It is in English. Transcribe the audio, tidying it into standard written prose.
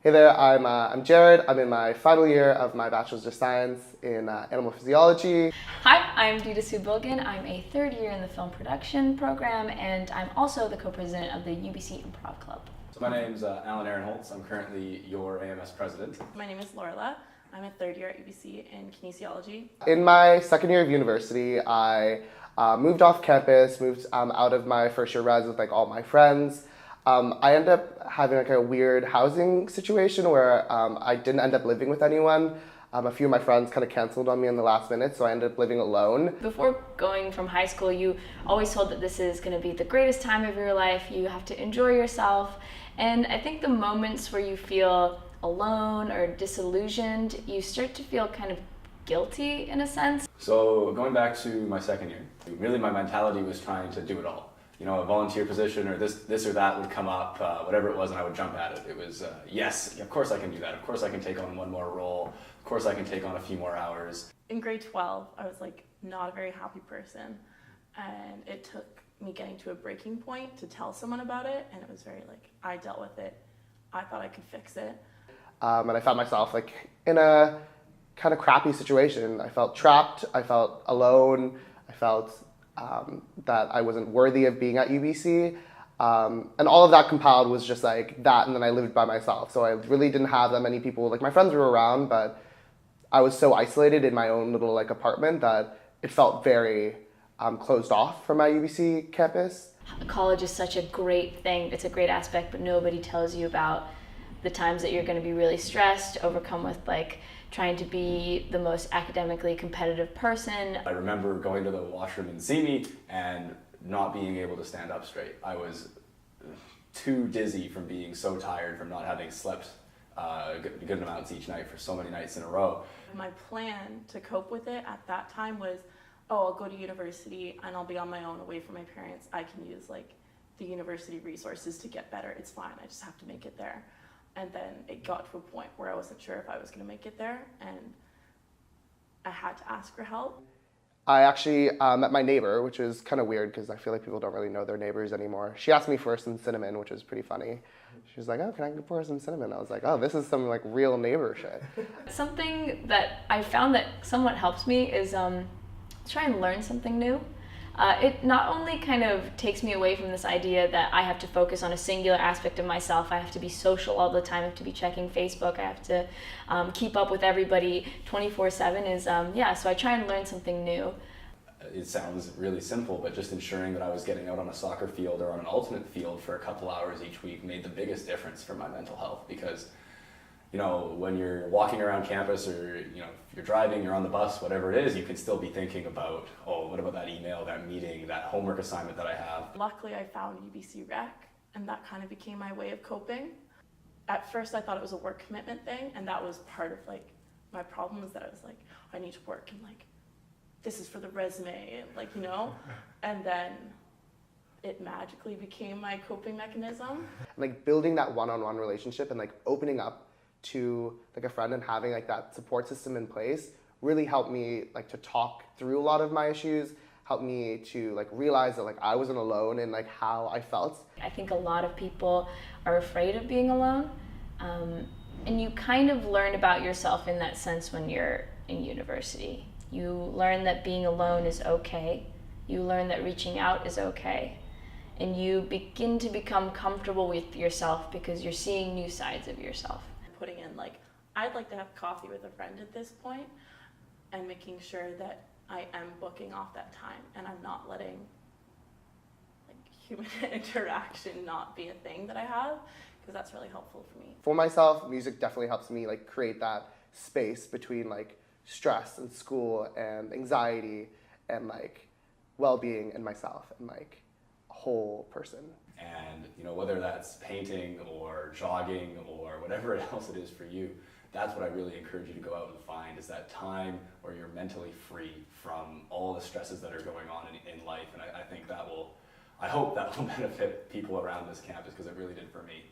Hey there, I'm Jared. I'm in my final year of my Bachelor's of Science in Animal Physiology. Hi, I'm Dita Sue Bilgin. I'm a third year in the film production program, and I'm also the co-president of the UBC Improv Club. So my name's Alan Aaron Holtz. I'm currently your AMS president. My name is Lorla. I'm a third year at UBC in kinesiology. In my second year of university, I moved off campus, moved out of my first year res with all my friends. I ended up having a weird housing situation where I didn't end up living with anyone. A few of my friends kind of canceled on me in the last minute, so I ended up living alone. Before going from high school, you always told that this is going to be the greatest time of your life. You have to enjoy yourself. And I think the moments where you feel alone or disillusioned, you start to feel kind of guilty in a sense. So going back to my second year, really my mentality was trying to do it all. You know, a volunteer position or this or that would come up, whatever it was, and I would jump at it. It was, yes, of course I can do that. Of course I can take on one more role. Of course I can take on a few more hours. In grade 12, I was not a very happy person, and it took me getting to a breaking point to tell someone about it, and it was very I dealt with it. I thought I could fix it. And I found myself in a kind of crappy situation. I felt trapped, I felt alone, I felt that I wasn't worthy of being at UBC. And all of that compiled was just that, and then I lived by myself. So I really didn't have that many people. My friends were around, but I was so isolated in my own little apartment that it felt very closed off from my UBC campus. College is such a great thing. It's a great aspect, but nobody tells you about the times that you're going to be really stressed, overcome with trying to be the most academically competitive person. I remember going to the washroom in Simi and not being able to stand up straight. I was too dizzy from being so tired from not having slept good amounts each night for so many nights in a row. My plan to cope with it at that time was, I'll go to university and I'll be on my own away from my parents. I can use the university resources to get better. It's fine, I just have to make it there. And then it got to a point where I wasn't sure if I was going to make it there, and I had to ask for help. I actually met my neighbor, which is kind of weird because I feel like people don't really know their neighbors anymore. She asked me for some cinnamon, which was pretty funny. She was like, oh, can I pour some cinnamon? I was like, oh, this is some real neighbor shit. Something that I found that somewhat helps me is try and learn something new. It not only kind of takes me away from this idea that I have to focus on a singular aspect of myself. I have to be social all the time. I have to be checking Facebook. I have to keep up with everybody 24/7 is, so I try and learn something new. It sounds really simple, but just ensuring that I was getting out on a soccer field or on an alternate field for a couple hours each week made the biggest difference for my mental health, because when you're walking around campus or, if you're driving, you're on the bus, whatever it is, you can still be thinking about, oh, what about that email, that meeting, that homework assignment that I have. Luckily, I found UBC Rec, and that kind of became my way of coping. At first, I thought it was a work commitment thing, and that was part of my problem, is that I was I need to work, and this is for the resume, and and then it magically became my coping mechanism. Building that one-on-one relationship and opening up to a friend and having that support system in place really helped me to talk through a lot of my issues, helped me to realize that I wasn't alone in how I felt. I think a lot of people are afraid of being alone, and you kind of learn about yourself in that sense when you're in university. You learn that being alone is okay. You learn that reaching out is okay. And you begin to become comfortable with yourself because you're seeing new sides of yourself. Putting in I'd like to have coffee with a friend at this point, and making sure that I am booking off that time and I'm not letting human interaction not be a thing that I have, because that's really helpful for me. For myself, music definitely helps me create that space between stress and school and anxiety and well-being and myself and a whole person. And whether that's painting or jogging or whatever else it is for you, that's what I really encourage you to go out and find, is that time where you're mentally free from all the stresses that are going on in life. And I think I hope that will benefit people around this campus, because it really did for me.